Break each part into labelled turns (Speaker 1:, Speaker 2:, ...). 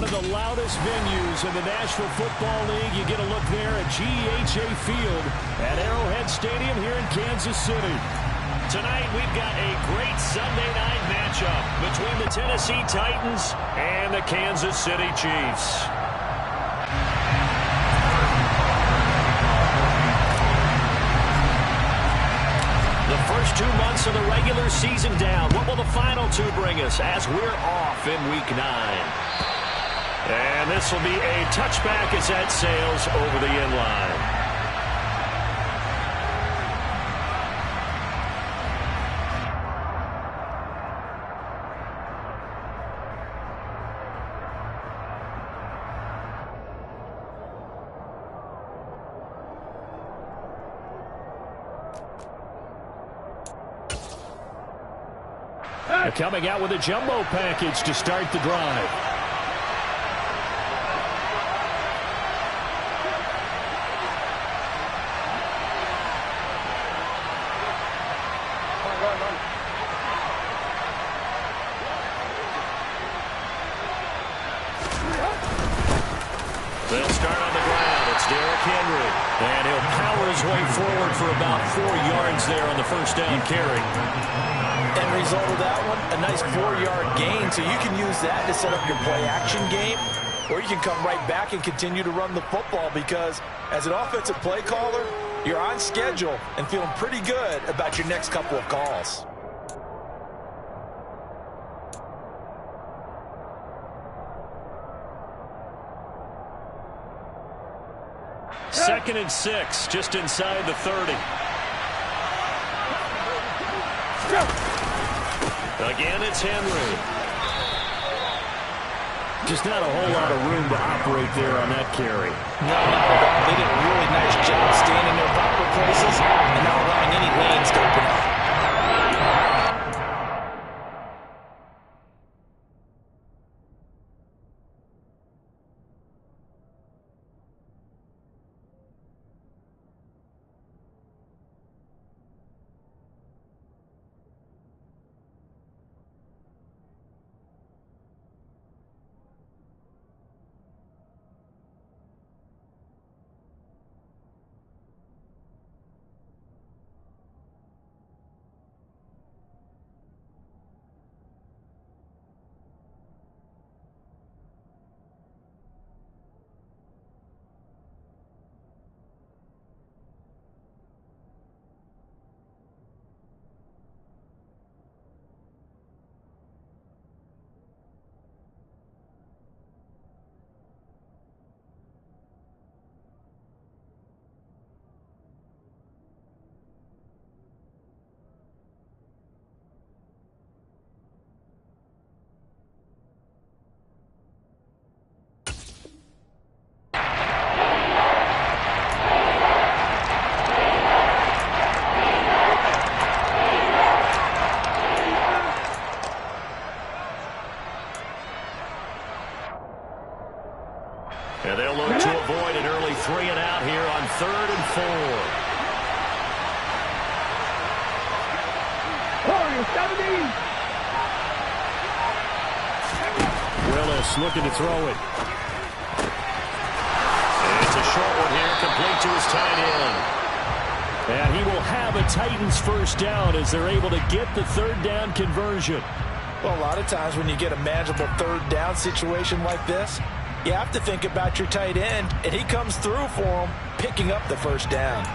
Speaker 1: one of the loudest venues in the National Football League. You get a look there at GEHA Field at Arrowhead Stadium here in Kansas City.
Speaker 2: Tonight we've got a great Sunday night matchup between the Tennessee Titans and the Kansas City Chiefs. The first 2 months of the regular season down. What will the final 2 bring us as we're off in Week 9? And this will be a touchback as that sails over the end line.
Speaker 1: Coming out with a jumbo package to start the drive.
Speaker 2: They'll start on the ground. It's Derrick Henry. And he'll power his way forward for about 4 yards there on the first down carry.
Speaker 3: End result of that one, a nice 4-yard gain, so you can use that to set up your play-action game, or you can come right back and continue to run the football because as an offensive play caller, you're on schedule and feeling pretty good about your next couple of calls.
Speaker 2: Second and 6, just inside the 30. Again, it's Henry.
Speaker 1: Just not a whole lot of room to operate there on that carry.
Speaker 3: No, they did a really nice job staying in their proper places and not allowing any lanes to open up.
Speaker 2: And they'll look to avoid an early 3 and out here on 3rd and
Speaker 1: 4. Willis looking to throw it.
Speaker 2: And it's a short one here, complete to his tight end.
Speaker 1: And he will have a Titans first down as they're able to get the 3rd down conversion.
Speaker 3: Well, a lot of times when you get a manageable 3rd down situation like this, you have to think about your tight end, and he comes through for him, picking up the first down.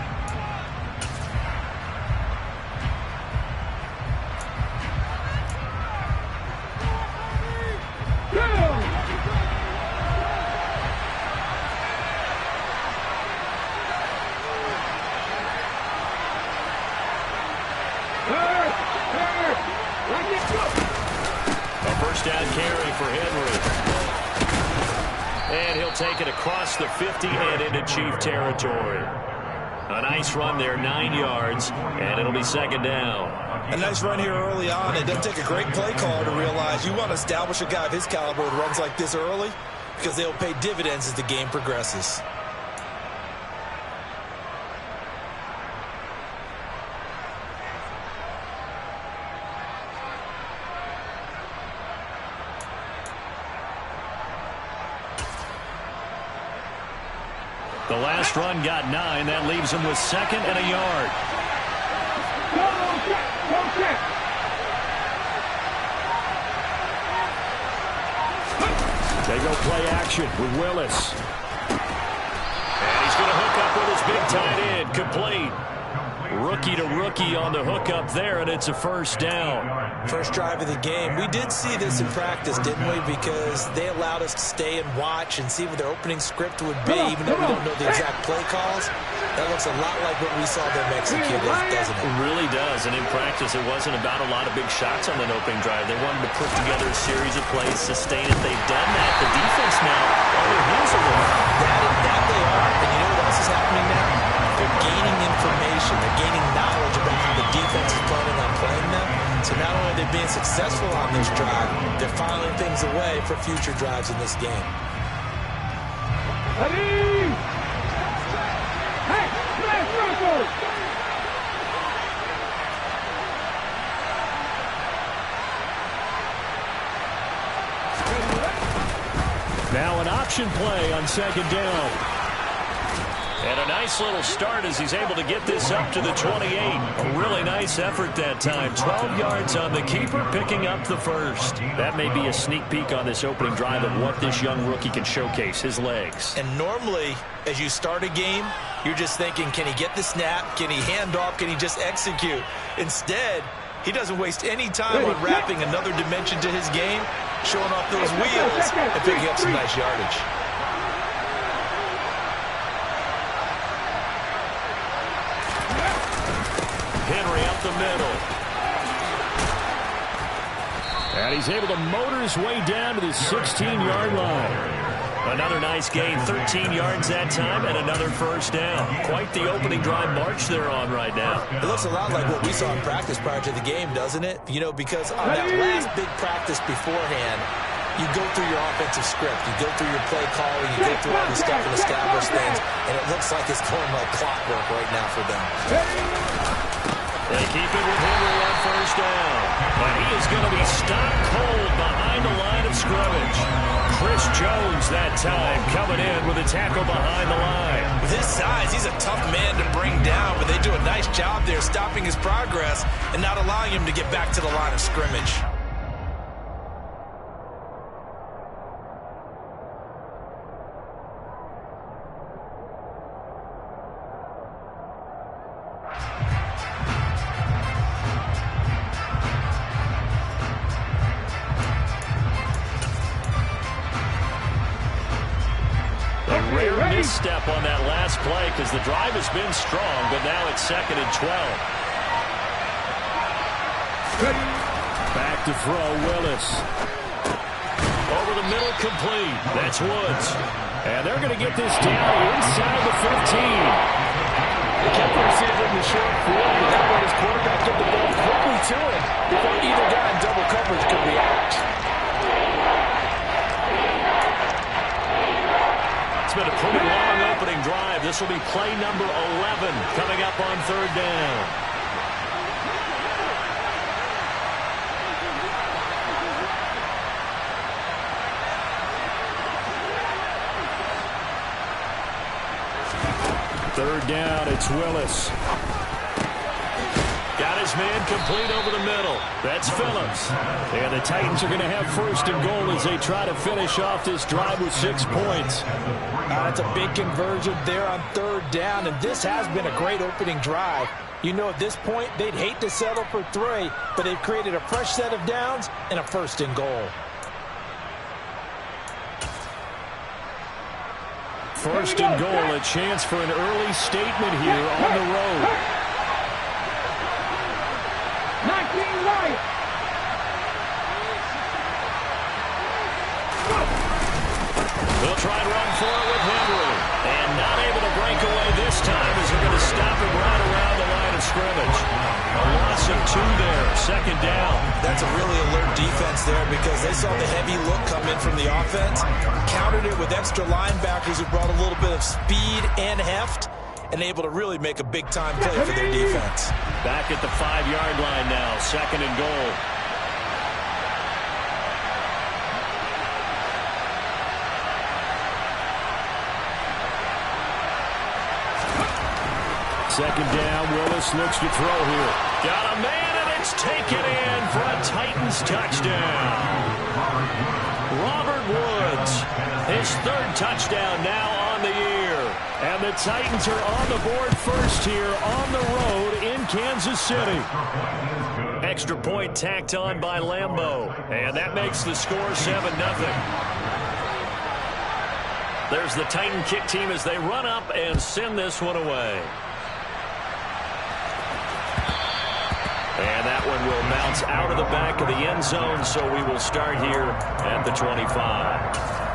Speaker 2: A first down carry for Henry. And he'll take it across the 50 and into Chief territory. A nice run there, 9 yards, and it'll be 2nd down.
Speaker 3: A nice run here early on. It doesn't take a great play caller to realize you want to establish a guy of his caliber who runs like this early because they'll pay dividends as the game progresses.
Speaker 2: The last run got 9. That leaves him with 2nd and a yard.
Speaker 1: They go play action with Willis.
Speaker 2: And he's going to hook up with his big tight end. Complete. Rookie to rookie on the hookup there, and it's a first down.
Speaker 3: First drive of the game. We did see this in practice, didn't we? Because they allowed us to stay and watch and see what their opening script would be, even though we don't know the exact play calls. That looks a lot like what we saw them execute, doesn't it?
Speaker 2: It really does, and in practice, it wasn't about a lot of big shots on an opening drive. They wanted to put together a series of plays, sustain it. They've done that. The defense now on their heels a little.
Speaker 3: That they are, and you know what else is happening now? They're gaining information. They're gaining knowledge about how the defense is planning on playing them. So not only are they being successful on this drive, they're filing things away for future drives in this game.
Speaker 1: Now an option play on 2nd down.
Speaker 2: And a nice little start as he's able to get this up to the 28. A really nice effort that time. 12 yards on the keeper, picking up the first. That may be a sneak peek on this opening drive of what this young rookie can showcase, his legs.
Speaker 3: And normally, as you start a game, you're just thinking, can he get the snap? Can he hand off? Can he just execute? Instead, he doesn't waste any time on wrapping another dimension to his game, showing off those wheels, and picking up some nice yardage.
Speaker 2: Henry up the middle.
Speaker 1: And he's able to motor his way down to the 16-yard line.
Speaker 2: Another nice gain, 13 yards that time, and another first down. Quite the opening drive march they're on right now.
Speaker 3: It looks a lot like what we saw in practice prior to the game, doesn't it? You know, because on that last big practice beforehand, you go through your offensive script, you go through your play calling, you go through all the stuff and establish things, and it looks like it's going like clockwork right now for them.
Speaker 2: They keep it with Henry on first down. But he is going to be stopped cold behind the line of scrimmage. Chris Jones that time coming in with a tackle behind the line.
Speaker 3: With his size, he's a tough man to bring down, but they do a nice job there stopping his progress and not allowing him to get back to the line of scrimmage.
Speaker 2: Step on that last play because the drive has been strong, but now it's 2nd and 12.
Speaker 1: Back to throw, Willis.
Speaker 2: Over the middle, complete. That's Woods.
Speaker 1: And they're going to get this down inside the 15.
Speaker 3: They kept the receiver in the short field, but that way his quarterback took the ball quickly to him before either guy in double coverage could react.
Speaker 2: It's been a pretty long opening drive. This will be play number 11 coming up on 3rd down.
Speaker 1: Third down, it's Willis.
Speaker 2: Got his man complete over the middle. That's Phillips.
Speaker 1: And the Titans are going to have 1st and goal as they try to finish off this drive with 6 points.
Speaker 3: That's a big conversion there on 3rd down, and this has been a great opening drive. You know, at this point, they'd hate to settle for 3, but they've created a fresh set of downs and a 1st and goal.
Speaker 1: 1st and goal, a chance for an early statement here on the road.
Speaker 4: 19 right.
Speaker 2: They'll try and run for it with Henry. And not able to break away this time as they're going to stop him right around the line of scrimmage. A loss of 2 there, 2nd down. That's a really alert defense there because they saw the heavy look come in from the offense, countered it with extra linebackers who brought a little bit of speed and heft, and able to really make a big-time play for their defense. Back at the 5-yard line now, 2nd and goal.
Speaker 1: second down. Willis looks to throw here.
Speaker 2: Got a man, and it's taken in for a Titans touchdown. Robert Woods, his third touchdown now on the year.
Speaker 1: And the Titans are on the board first here on the road in Kansas City.
Speaker 2: Extra point tacked on by Lambeau. And that makes the score 7-0. There's the Titan kick team as they run up and send this one away. And that one will bounce out of the back of the end zone, so we will start here at the 25.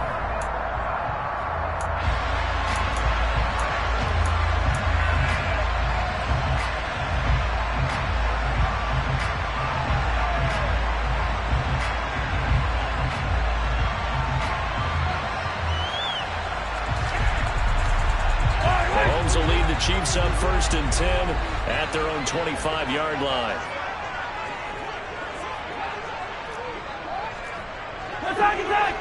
Speaker 2: Mahomes will lead the Chiefs up 1st and 10 at their own 25-yard line.
Speaker 4: Attack!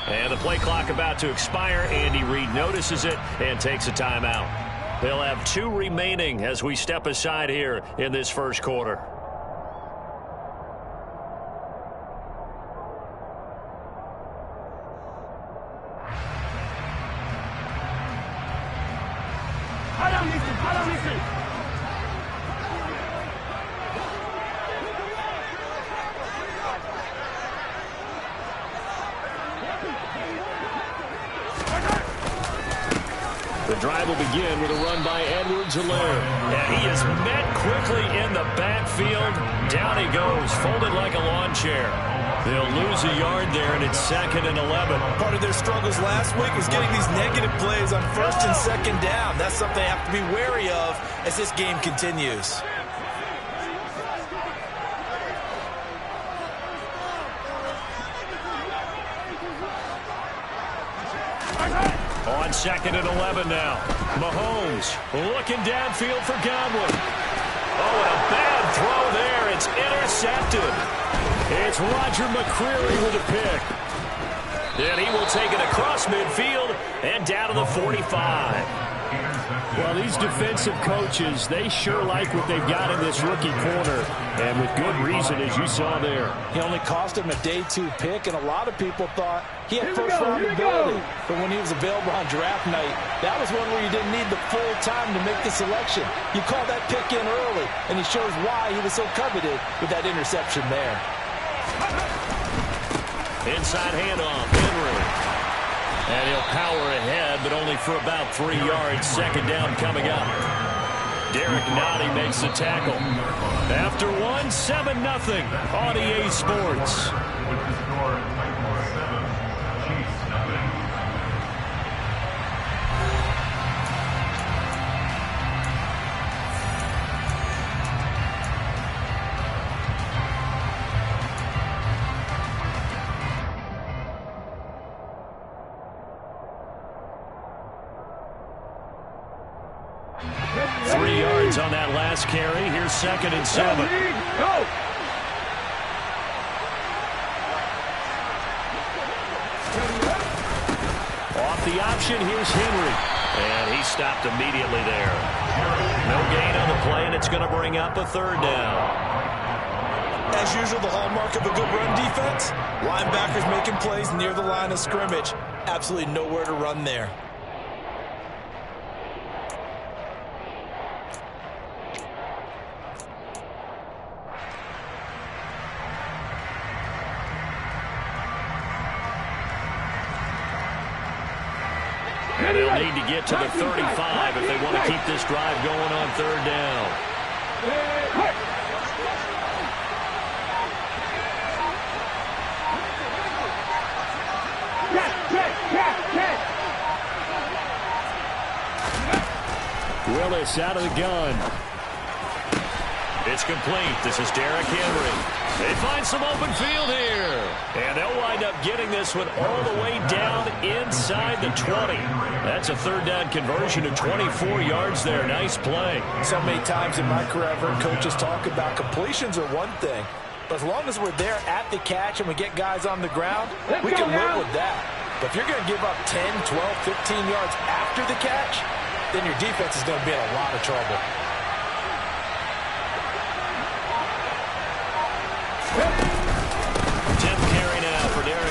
Speaker 2: And the play clock about to expire. Andy Reid notices it and takes a timeout. They'll have 2 remaining as we step aside here in this first quarter. The drive will begin with a run by Edwards-Helaire. And he is met quickly in the backfield. Down he goes, folded like a lawn chair. They'll lose a yard there, and it's 2nd and 11.
Speaker 3: Part of their struggles last week was getting these negative plays on 1st and 2nd down. That's something they have to be wary of as this game continues.
Speaker 2: On 2nd and 11 now. Mahomes looking downfield for Godwin. Oh, and a bad throw there. It's intercepted.
Speaker 1: It's Roger McCreary with a pick.
Speaker 2: And he will take it across midfield and down to the 45.
Speaker 1: Well, these defensive coaches, they sure like what they've got in this rookie corner. And with good reason, as you saw there.
Speaker 3: He only cost him a day 2 pick, and a lot of people thought he had first-round ability. But when he was available on draft night, that was one where you didn't need the full time to make the selection. You call that pick in early, and he shows why he was so coveted with that interception there.
Speaker 2: Inside handoff, Henry. And he'll power ahead, but only for about 3 yards. 2nd down coming up. Derek Nottie makes the tackle. After 1, 7-0 on EA Sports. On that last carry. Here's 2nd and 7. Off the option, here's Henry. And he stopped immediately there. No gain on the play, and it's going to bring up a 3rd down.
Speaker 3: As usual, the hallmark of a good run defense, linebackers making plays near the line of scrimmage. Absolutely nowhere to run there.
Speaker 2: And they'll need to get to the 35 if they want to keep this drive going on 3rd down.
Speaker 1: Willis out of the gun.
Speaker 2: It's complete. This is Derrick Henry. They find some open field here. And they'll wind up getting this one all the way down inside the 20. That's a third down conversion of 24 yards there. Nice play.
Speaker 3: So many times in my career, I've heard coaches talk about completions are one thing. But as long as we're there at the catch and we get guys on the ground, we can live with that. But if you're going to give up 10, 12, 15 yards after the catch, then your defense is going to be in a lot of trouble.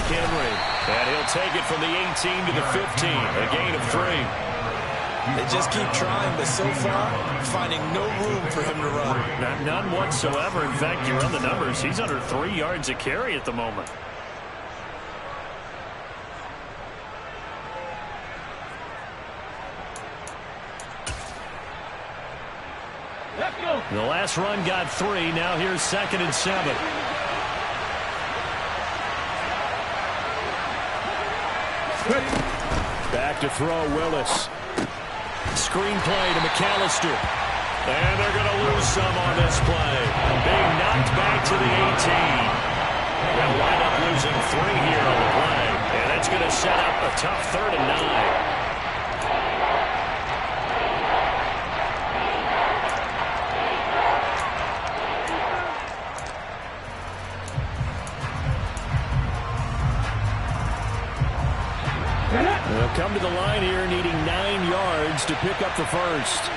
Speaker 2: Henry, and he'll take it from the 18 to the 15, a gain of 3.
Speaker 3: They just keep trying, but so far, finding no room for him to run.
Speaker 2: None whatsoever. In fact, you run the numbers, he's under 3 yards a carry at the moment.
Speaker 4: Let's go.
Speaker 2: The last run got 3. Now here's 2nd and 7.
Speaker 1: Back to throw, Willis.
Speaker 2: Screen play to McAllister. And they're going to lose some on this play. Being knocked back to the 18. They'll wind up losing 3 here on the play. And that's going to set up a tough 3rd and 9.
Speaker 1: They'll come to the line here needing 9 yards to pick up the first.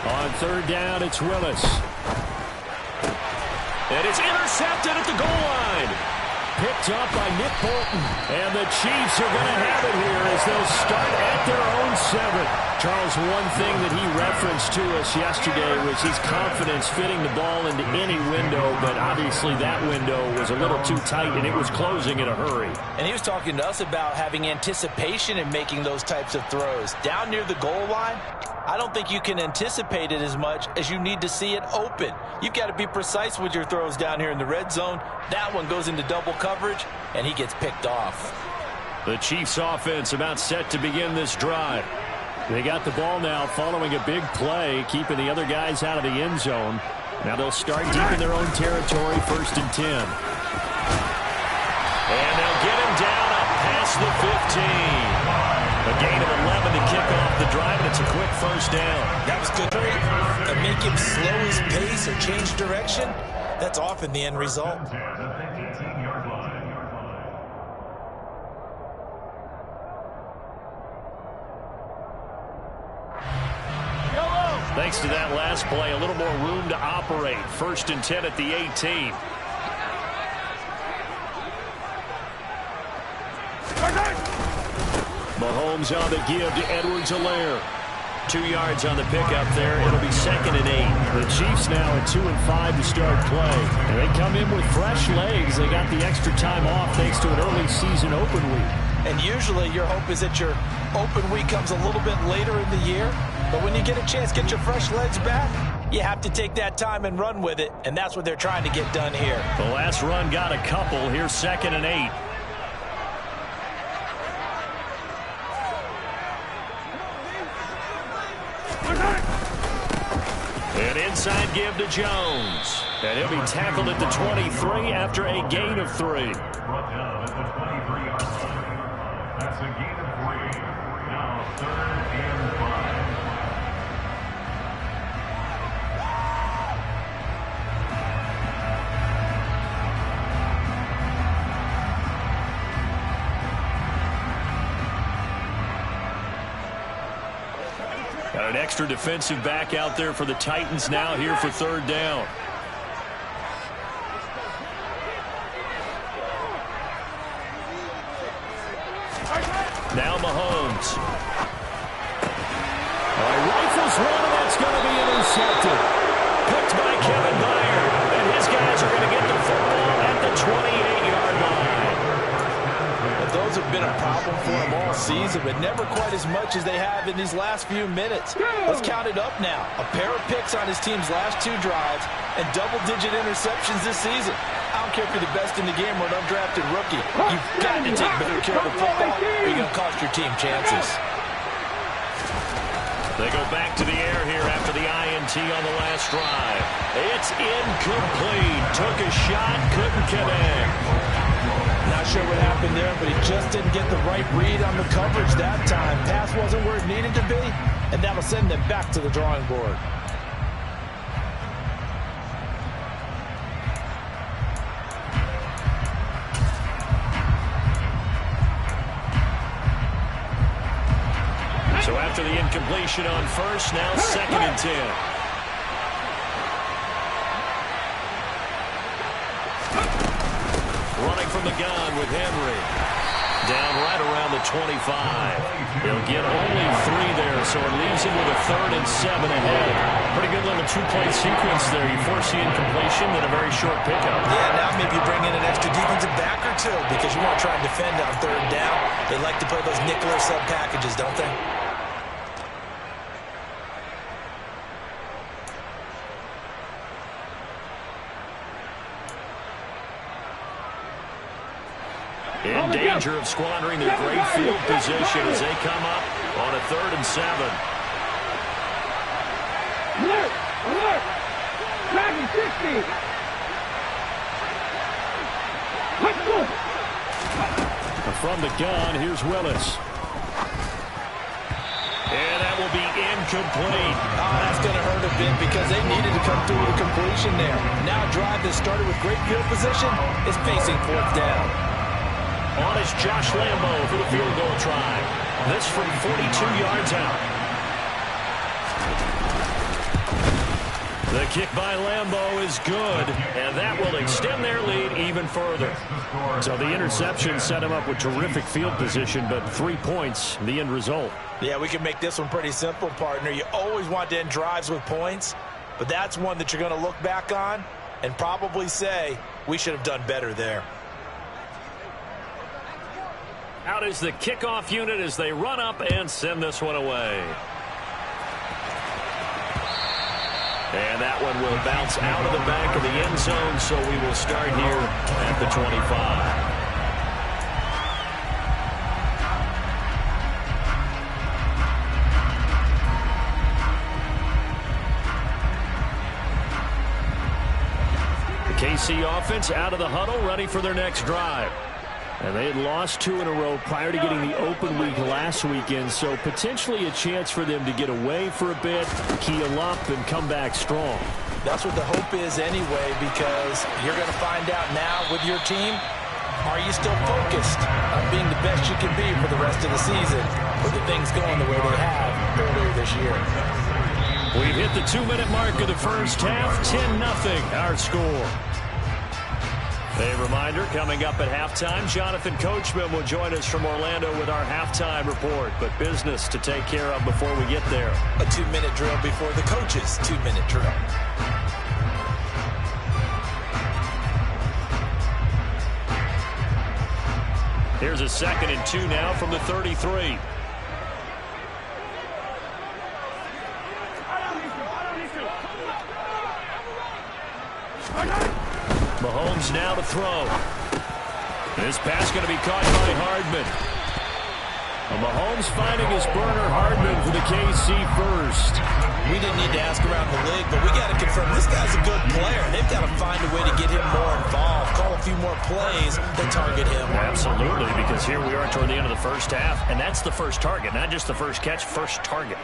Speaker 1: On 3rd down, it's Willis.
Speaker 2: And it's intercepted at the goal line.
Speaker 1: Picked up by Nick Bolton. And the Chiefs are going to have it here as they'll start at their own 7. Charles, one thing that he referenced to us yesterday was his confidence fitting the ball into any window, but obviously that window was a little too tight and it was closing in a hurry.
Speaker 3: And he was talking to us about having anticipation in making those types of throws. Down near the goal line, I don't think you can anticipate it as much as you need to see it open. You've got to be precise with your throws down here in the red zone. That one goes into double coverage, and he gets picked off.
Speaker 2: The Chiefs offense about set to begin this drive.
Speaker 1: They got the ball now following a big play, keeping the other guys out of the end zone. Now they'll start deep in their own territory, 1st and 10.
Speaker 2: And they'll get him down up past the 15. A gain of 11 to kick off the drive, and it's a quick 1st down.
Speaker 3: That was good. To make him slow his pace or change direction, that's often the end result.
Speaker 2: Thanks to that last play, a little more room to operate. 1st and 10 at the 18.
Speaker 1: Mahomes on the give to Edwards-Helaire.
Speaker 2: 2 yards on the pickup there. It'll be 2nd and 8.
Speaker 1: The Chiefs now at 2 and 5 to start play. And they come in with fresh legs. They got the extra time off thanks to an early season open week.
Speaker 3: And usually your hope is that your open week comes a little bit later in the year. But when you get a chance to get your fresh legs back, you have to take that time and run with it. And that's what they're trying to get done here.
Speaker 2: The last run got a couple. Here's 2nd and 8. An inside give to Jones. And he'll be tackled at the 23 after a gain of 3.
Speaker 5: That's a gain of 3. Now 3rd and 5.
Speaker 2: Got an extra defensive back out there for the Titans now here for 3rd down. Now Mahomes.
Speaker 1: Rifles one, and that's going to be intercepted.
Speaker 2: Picked by Kevin Byard. And his guys are going to get the football at the 28-yard line.
Speaker 3: But those have been a problem for him all season, but never quite as much as they have in these last few minutes. Let's count it up now. A pair of picks on his team's last 2 drives and double-digit interceptions this season. I don't care if you're the best in the game or an undrafted rookie. You've got to take better care of the football or you're going to cost your team chances.
Speaker 2: They go back to the air here after the INT on the last drive. It's incomplete. Took a shot, couldn't connect.
Speaker 3: Not sure what happened there, but he just didn't get the right read on the coverage that time. Pass wasn't where it needed to be, and that'll send them back to the drawing board.
Speaker 2: So after the incompletion on first, now 2nd and 10. Running from the gun with Henry. Down right around the 25. He'll get only 3 there, so it leaves him with a 3rd and 7 ahead. Pretty good little 2-play sequence there. You force the incompletion, then a very short pickup.
Speaker 3: Yeah, now maybe bring in an extra defensive back or two because you want to try and defend on 3rd down. They like to play those nickel or sub packages, don't they?
Speaker 2: In danger of squandering their great field position as they come up on a 3rd and 7.
Speaker 4: Alert! Alert! Dragon 60! Let's go!
Speaker 1: From the gun, here's Willis.
Speaker 2: And that will be incomplete.
Speaker 3: Oh, that's going to hurt a bit because they needed to come through with a completion there. Now a drive that started with great field position is facing 4th down.
Speaker 2: On is Josh Lambo for the field goal try. This from 42 yards out. The kick by Lambo is good, and that will extend their lead even further.
Speaker 1: So the interception set him up with terrific field position, but 3 points, the end result.
Speaker 3: Yeah, we can make this one pretty simple, partner. You always want to end drives with points, but that's one that you're going to look back on and probably say, we should have done better there.
Speaker 2: Out is the kickoff unit as they run up and send this one away. And that one will bounce out of the back of the end zone, so we will start here at the 25. The KC offense out of the huddle, ready for their next drive. And they had lost 2 in a row prior to getting the open week last weekend, so potentially a chance for them to get away for a bit, keel up, and come back strong.
Speaker 3: That's what the hope is anyway, because you're going to find out now with your team, are you still focused on being the best you can be for the rest of the season with the things going the way they have earlier this year?
Speaker 2: We've hit the 2-minute mark of the first half, 10-0 our score. A reminder, coming up at halftime, Jonathan Coachman will join us from Orlando with our halftime report. But business to take care of before we get there.
Speaker 3: A 2-minute drill before the coach's 2-minute drill.
Speaker 2: Here's a 2nd and 2 now from the 33. Mahomes now to throw. This pass going to be caught by Hardman. Well, Mahomes finding his burner Hardman for the KC first.
Speaker 3: We didn't need to ask around the league, but we got to confirm this guy's a good player. They've got to find a way to get him more involved, call a few more plays that target him.
Speaker 2: Absolutely, because here we are toward the end of the first half, and that's the first target, not just the first catch, first target.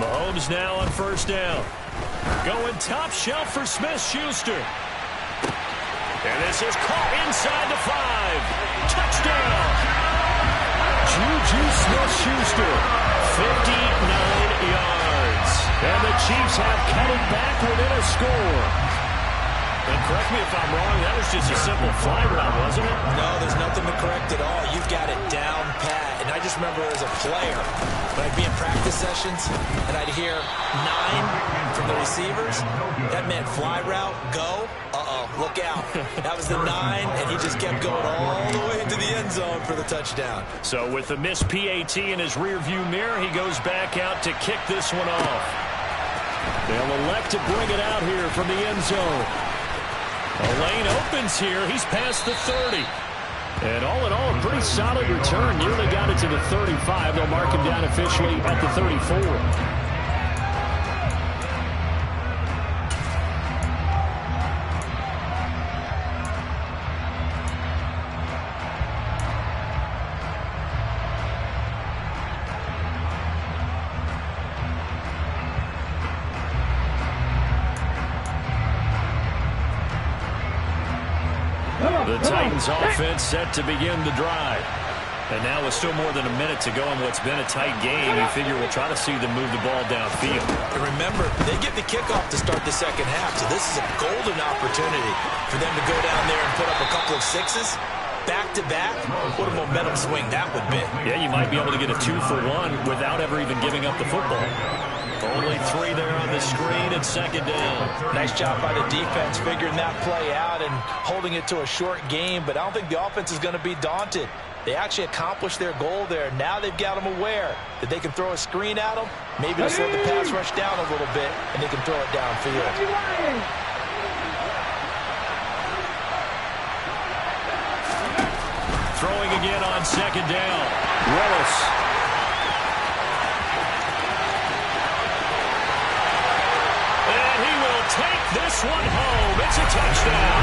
Speaker 2: Mahomes now on 1st down. Going top shelf for Smith-Schuster. And this is caught inside the 5. Touchdown. Juju Smith-Schuster, 59 yards. And the Chiefs have cut it back within a score. And correct me if I'm wrong, that was just a simple fly route, wasn't it?
Speaker 3: No, there's nothing to correct at all. You've got it down pat. And I just remember as a player, when I'd be in practice sessions and I'd hear 9 from the receivers, that meant fly route, go. Uh-oh, look out. That was the 9, and he just kept going all the way into the end zone for the touchdown.
Speaker 2: So with the missed PAT in his rearview mirror, he goes back out to kick this one off. They'll elect to bring it out here from the end zone.
Speaker 1: A lane opens here. He's past the 30. And all in all, a pretty solid return. Nearly got it to the 35. They'll mark him down officially at the 34. The Titans offense set to begin the drive. And now with still more than a minute to go in what's been a tight game, you figure we'll try to see them move the ball downfield.
Speaker 3: And remember, they get the kickoff to start the second half, so this is a golden opportunity for them to go down there and put up a couple of sixes. Back-to-back, what a momentum swing that would be.
Speaker 1: Yeah, you might be able to get a 2-for-1 without ever even giving up the football.
Speaker 2: Only 3 there on the screen and second down.
Speaker 3: Nice job by the defense figuring that play out and holding it to a short game, but I don't think the offense is going to be daunted. They actually accomplished their goal there. Now they've got them aware that they can throw a screen at them, maybe to slow the pass rush down a little bit, and they can throw it downfield.
Speaker 2: Throwing again on second down. Willis. Take this one home. It's a touchdown.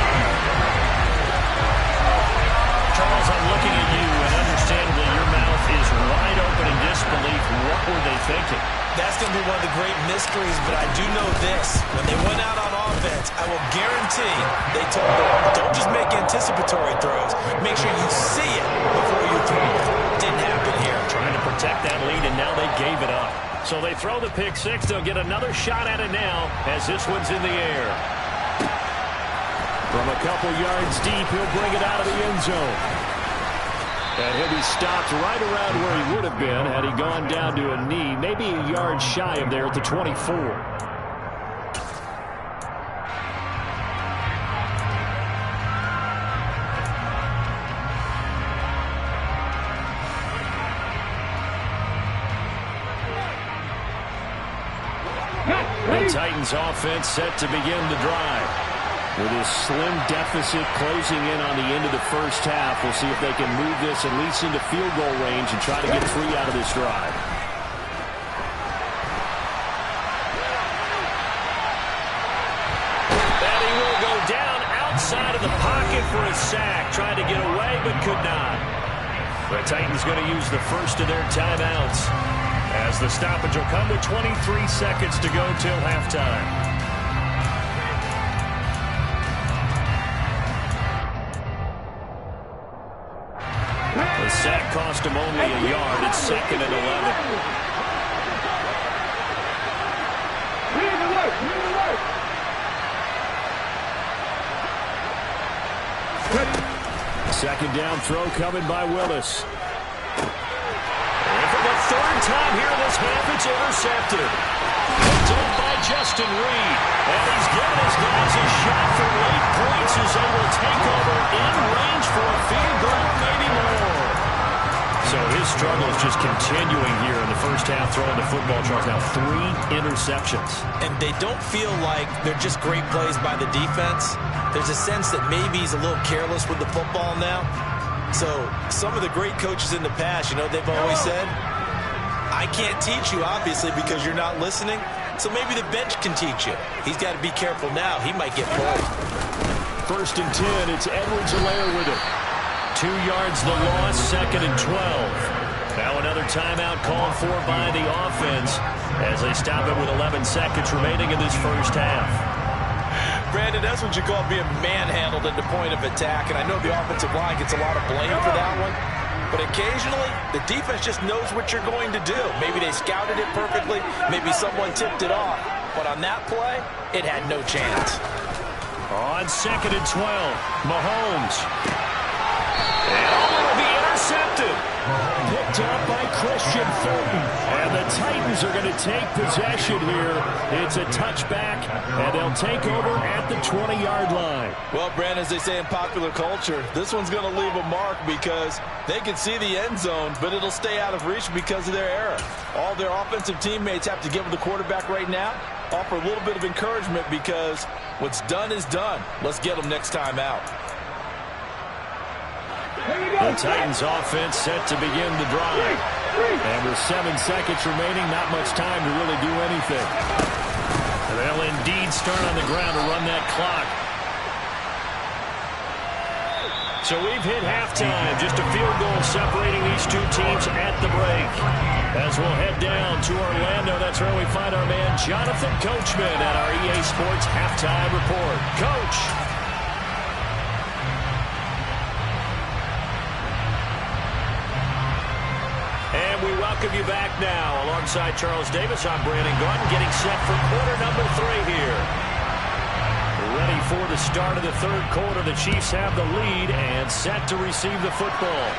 Speaker 2: Charles, I'm looking at you, and understandably your mouth is wide open in disbelief. What were they thinking?
Speaker 3: That's going to be one of the great mysteries, but I do know this. When they went out on offense, I will guarantee they told them, don't just make anticipatory throws. Make sure you see it before you throw it. Didn't happen here.
Speaker 2: Trying to protect that lead, and now they gave it up. So they throw the pick six. They'll get another shot at it now as this one's in the air.
Speaker 1: From a couple yards deep, he'll bring it out of the end zone. And he'll be stopped right around where he would have been had he gone down to a knee, maybe a yard shy of there at the 24. The Titans offense set to begin the drive. With a slim deficit closing in on the end of the first half, we'll see if they can move this at least into field goal range and try to get 3 out of this drive.
Speaker 2: And he will go down outside of the pocket for a sack. Tried to get away but could not. The Titans going to use the first of their timeouts, as the stoppage will come with 23 seconds to go till halftime. The sack cost him only a yard. It's second and 11.
Speaker 1: Second down throw coming by Willis.
Speaker 2: And for the third time here in this half, it's intercepted. Picked up by Justin Reed. And he's given his guys a shot for late points as they will take over in range for a field goal, maybe more. So his struggle is just continuing here in the first half, throwing the football. Charles, now 3 interceptions.
Speaker 3: And they don't feel like they're just great plays by the defense. There's a sense that maybe he's a little careless with the football now. So some of the great coaches in the past, you know, they've always said, I can't teach you, obviously, because you're not listening. So maybe the bench can teach you. He's got to be careful now. He might get pulled.
Speaker 1: First and 10, it's Edwards-Helaire with it.
Speaker 2: 2 yards the loss, second and 12. Now another timeout called for by the offense as they stop it with 11 seconds remaining in this first half.
Speaker 3: Brandon, that's what you call being manhandled at the point of attack, and I know the offensive line gets a lot of blame for that one, but occasionally the defense just knows what you're going to do. Maybe they scouted it perfectly, maybe someone tipped it off, but on that play, it had no chance.
Speaker 2: On second and 12, Mahomes. And it'll be intercepted.
Speaker 1: Picked up by Christian Fulton. And the Titans are going to take possession here. It's a touchback, and they'll take over at the 20-yard line.
Speaker 3: Well, Brandon, as they say in popular culture, this one's going to leave a mark because they can see the end zone, but it'll stay out of reach because of their error. All their offensive teammates have to give the quarterback right now offer a little bit of encouragement because what's done is done. Let's get them next time out.
Speaker 1: The Titans offense set to begin the drive. And with 7 seconds remaining, not much time to really do anything. They'll indeed start on the ground to run that clock. So we've hit halftime. Just a field goal separating these two teams at the break. As we'll head down to Orlando, that's where we find our man Jonathan Coachman at our EA Sports Halftime Report. Coach. And we welcome you back now. Alongside Charles Davis, I'm Brandon Gaudin, getting set for quarter number 3 here. Ready for the start of the third quarter. The Chiefs have the lead and set to receive the football.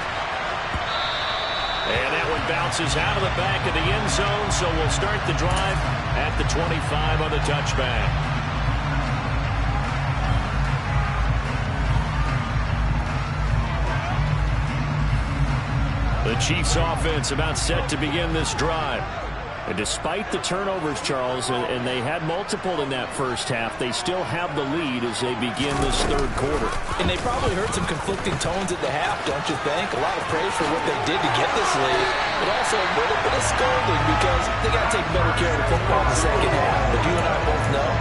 Speaker 1: And that one bounces out of the back of the end zone, so we'll start the drive at the 25 on the touchback. The Chiefs offense about set to begin this drive. And despite the turnovers, Charles, and they had multiple in that first half, they still have the lead as they begin this third quarter.
Speaker 3: And they probably heard some conflicting tones at the half, don't you think? A lot of praise for what they did to get this lead, but also a little bit of scolding because they got to take better care of the football in the second half. But you and I both know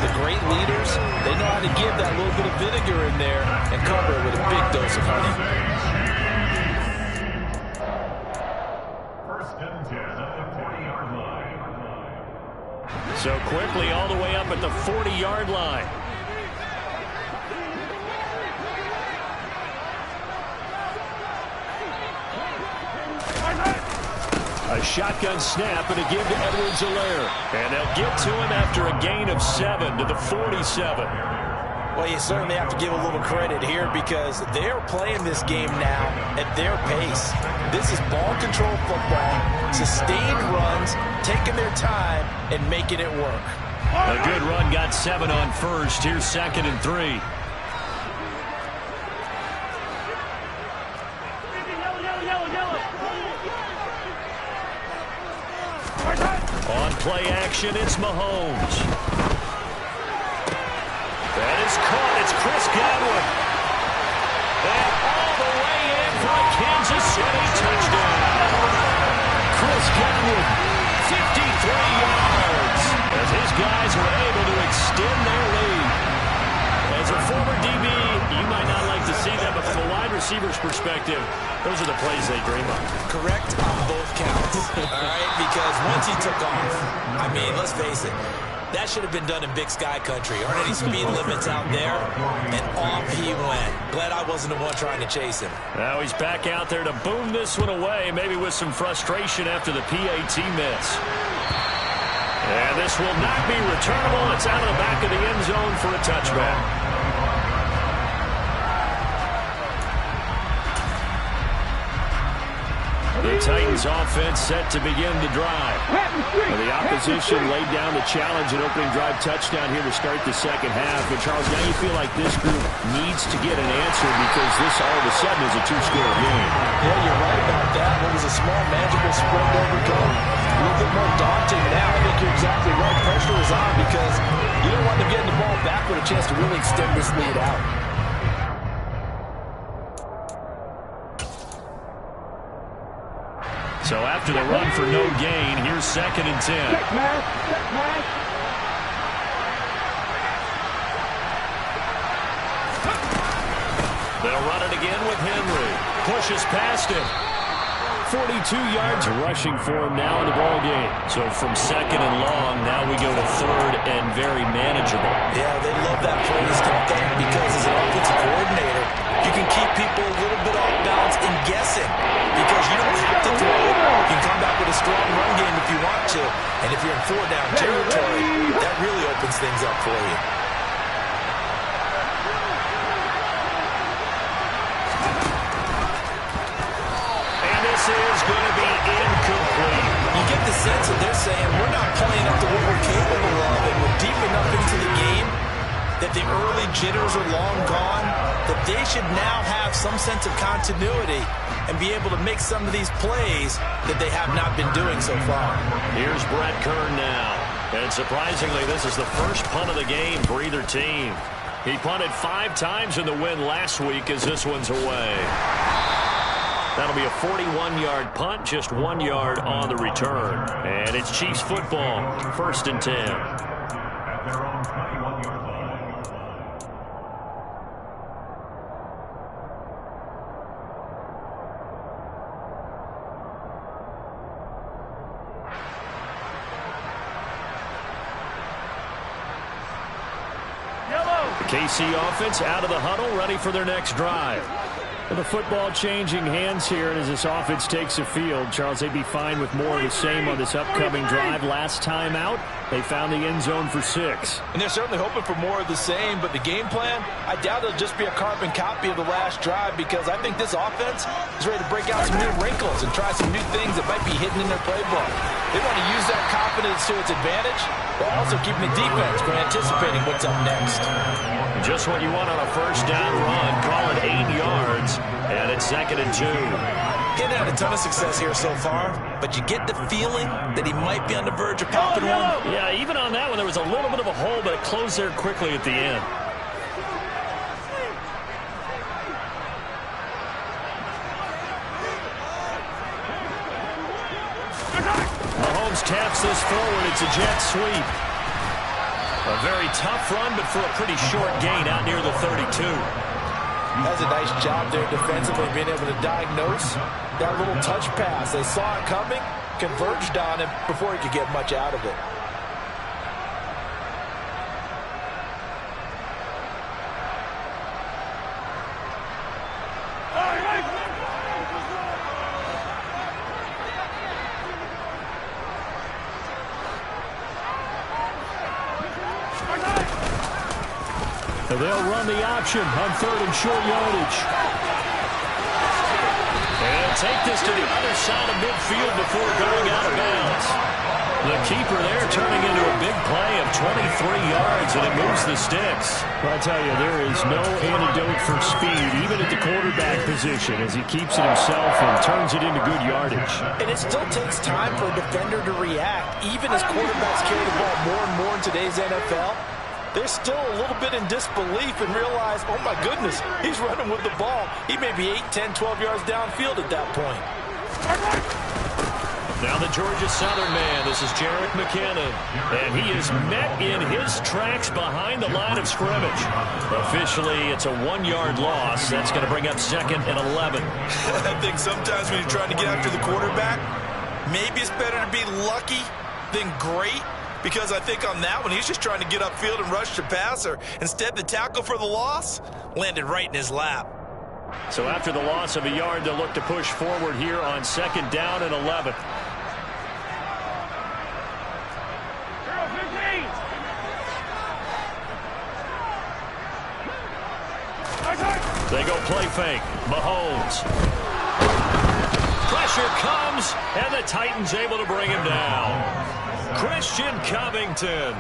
Speaker 3: the great leaders, they know how to give that little bit of vinegar in there and cover it with a big dose of honey.
Speaker 1: So quickly all the way up at the 40-yard line. A shotgun snap and a give to Edwards-Helaire. And they'll get to him after a gain of 7 to the 47.
Speaker 3: Well, you certainly have to give a little credit here because they're playing this game now at their pace. This is ball control football, sustained runs, taking their time, and making it work.
Speaker 1: A good run got 7 on first. Here's 2nd and 3. On play action, it's Mahomes. That is caught. It's Chris Godwin. And all the way in for a Kansas City touchdown. Chris Godwin, 53 yards. As his guys were able to extend their lead. As a former DB, you might not like to see that, but from a wide receiver's perspective, those are the plays they dream of.
Speaker 3: Correct on both counts. All right, because once he took off, I mean, let's face it, that should have been done in Big Sky country. Aren't any speed limits out there? And off he went. Glad I wasn't the one trying to chase him.
Speaker 1: Now he's back out there to boom this one away, maybe with some frustration after the PAT miss. And this will not be returnable. It's out of the back of the end zone for a touchback. The Titans offense set to begin the drive. The opposition laid down the challenge and opening drive touchdown here to start the second half. And Charles, now you feel like this group needs to get an answer because this all of a sudden is a 2-score game.
Speaker 3: Yeah, you're right about that. What was a small magical spread to overcome. A little bit more daunting now. I think you're exactly right. Pressure is on because you don't want them getting the ball back with a chance to really extend this lead out.
Speaker 1: So after the run for no gain, here's 2nd and 10. They'll run it again with Henry. Pushes past him. 42 yards rushing for him now in the ball game. So from 2nd and long, now we go to 3rd and very manageable.
Speaker 3: Yeah, they love that play because as an offensive coordinator, you can keep people a little bit off balance and guessing because you don't have to throw it. You can come back with a strong run game if you want to. And if you're in 4-down territory, that really opens things up for you.
Speaker 1: And this is going to be incomplete.
Speaker 3: You get the sense that they're saying we're not playing up to what we're capable of, and we're deep enough into the game that the early jitters are long gone, that they should now have some sense of continuity and be able to make some of these plays that they have not been doing so far.
Speaker 1: Here's Brett Kern now.
Speaker 2: And surprisingly, this is the first punt of the game for either team. He punted 5 times in the win last week as this one's away. That'll be a 41-yard punt, just 1 yard on the return. And it's Chiefs football, 1st and 10.
Speaker 5: At their own 21-yard line.
Speaker 1: The KC offense out of the huddle, ready for their next drive. Well, the football changing hands here, and as this offense takes the field, Charles, they'd be fine with more of the same on this upcoming drive. Last time out, they found the end zone for 6.
Speaker 3: And they're certainly hoping for more of the same, but the game plan, I doubt it'll just be a carbon copy of the last drive, because I think this offense is ready to break out some new wrinkles and try some new things that might be hidden in their playbook. They want to use that confidence to its advantage, while also keeping the defense from anticipating what's up next.
Speaker 2: Just what you want on a first down run. Call it 8 yards, and it's 2nd and 2.
Speaker 3: Getting had a ton of success here so far, but you get the feeling that he might be on the verge of popping one.
Speaker 2: Yeah, even on that one, there was a little bit of a hole, but it closed there quickly at the end. Mahomes taps this forward. It's a jet sweep. A very tough run, but for a pretty short gain out near the 32.
Speaker 3: That's a nice job there defensively, being able to diagnose that little touch pass. They saw it coming, converged on him before he could get much out of it.
Speaker 1: They'll run the option on 3rd and short yardage.
Speaker 2: And take this to the other side of midfield before going out of bounds. The keeper there turning into a big play of 23 yards, and it moves the sticks.
Speaker 1: Well, I tell you, there is no antidote for speed, even at the quarterback position, as he keeps it himself and turns it into good yardage.
Speaker 3: And it still takes time for a defender to react. Even as quarterbacks carry the ball more and more in today's NFL, they're still a little bit in disbelief and realize, oh my goodness, he's running with the ball. He may be 8, 10, 12 yards downfield at that point.
Speaker 2: Now the Georgia Southern man, this is Jerick McKinnon, and he is met in his tracks behind the line of scrimmage. Officially, it's a 1-yard loss. That's going to bring up 2nd and 11.
Speaker 3: I think sometimes when you're trying to get after the quarterback, maybe it's better to be lucky than great. Because I think on that one, he's just trying to get upfield and rush the passer. Instead, the tackle for the loss landed right in his lap.
Speaker 2: So after the loss of a yard, they'll look to push forward here on 2nd down and 11. They go play fake. Mahomes. Pressure comes, and the Titans able to bring him down. Christian Covington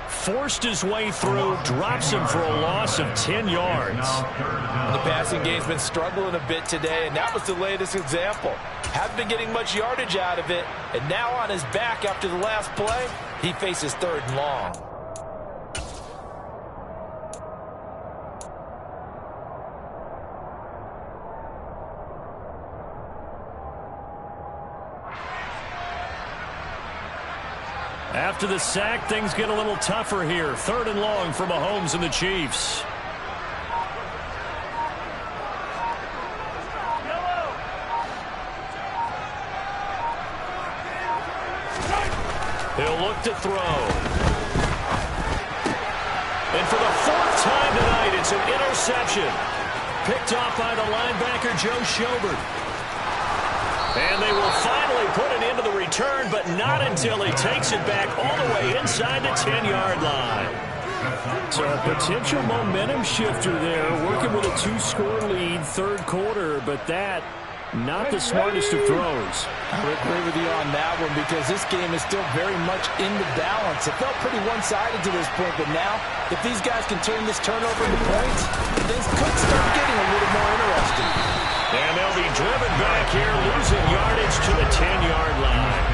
Speaker 2: forced his way through, drops him for a loss of 10 yards.
Speaker 3: The passing game's been struggling a bit today, and that was the latest example. Haven't been getting much yardage out of it, and now on his back after the last play, he faces 3rd and long.
Speaker 2: After the sack, things get a little tougher here. 3rd and long for Mahomes and the Chiefs. He'll look to throw. And for the 4th time tonight, it's an interception. Picked off by the linebacker, Joe Schobert. And they will finally put an end to the return, but not until he takes it back all the way inside the 10-yard line.
Speaker 1: So a potential momentum shifter there, working with a 2-score lead, 3rd quarter, but that not the smartest of throws.
Speaker 3: I would agree with you on that one, because this game is still very much in the balance. It felt pretty one-sided to this point, but now, if these guys can turn this turnover into points, things could start getting a little more interesting.
Speaker 2: And they'll be driven back here, losing yardage to the 10-yard line.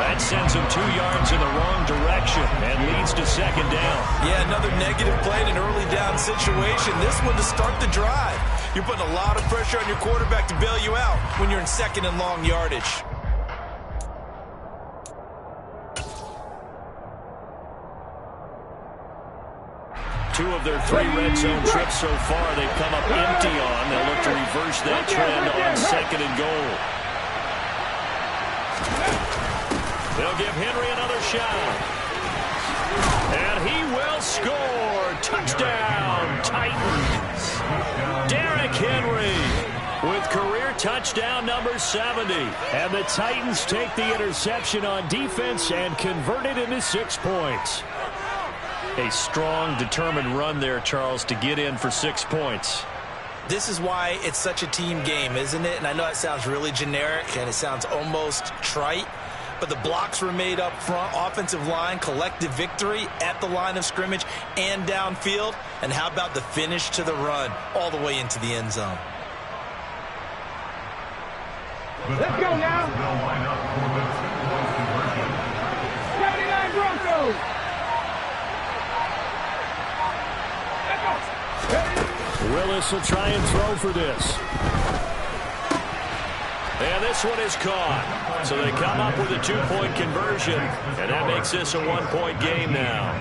Speaker 2: That's sends him 2 yards in the wrong direction and leads to second down.
Speaker 3: Yeah, another negative play in an early down situation. This one to start the drive. You're putting a lot of pressure on your quarterback to bail you out when you're in second and long yardage.
Speaker 2: Two of their 3 red zone trips so far they've come up empty on. They'll look to reverse that trend on second and goal. They'll give Henry another shot. And he will score. Touchdown, Titans. Derrick Henry with career touchdown number 70.
Speaker 1: And the Titans take the interception on defense and convert it into 6 points.
Speaker 2: A strong, determined run there, Charles, to get in for 6 points.
Speaker 3: This is why it's such a team game, isn't it? And I know it sounds really generic and it sounds almost trite, but the blocks were made up front, offensive line, collective victory at the line of scrimmage and downfield. And how about the finish to the run all the way into the end zone?
Speaker 4: Let's go now. 79 Broncos.
Speaker 1: Willis will try and throw for this.
Speaker 2: And this one is caught. So they come up with a 2-point conversion, and that makes this a 1-point game now.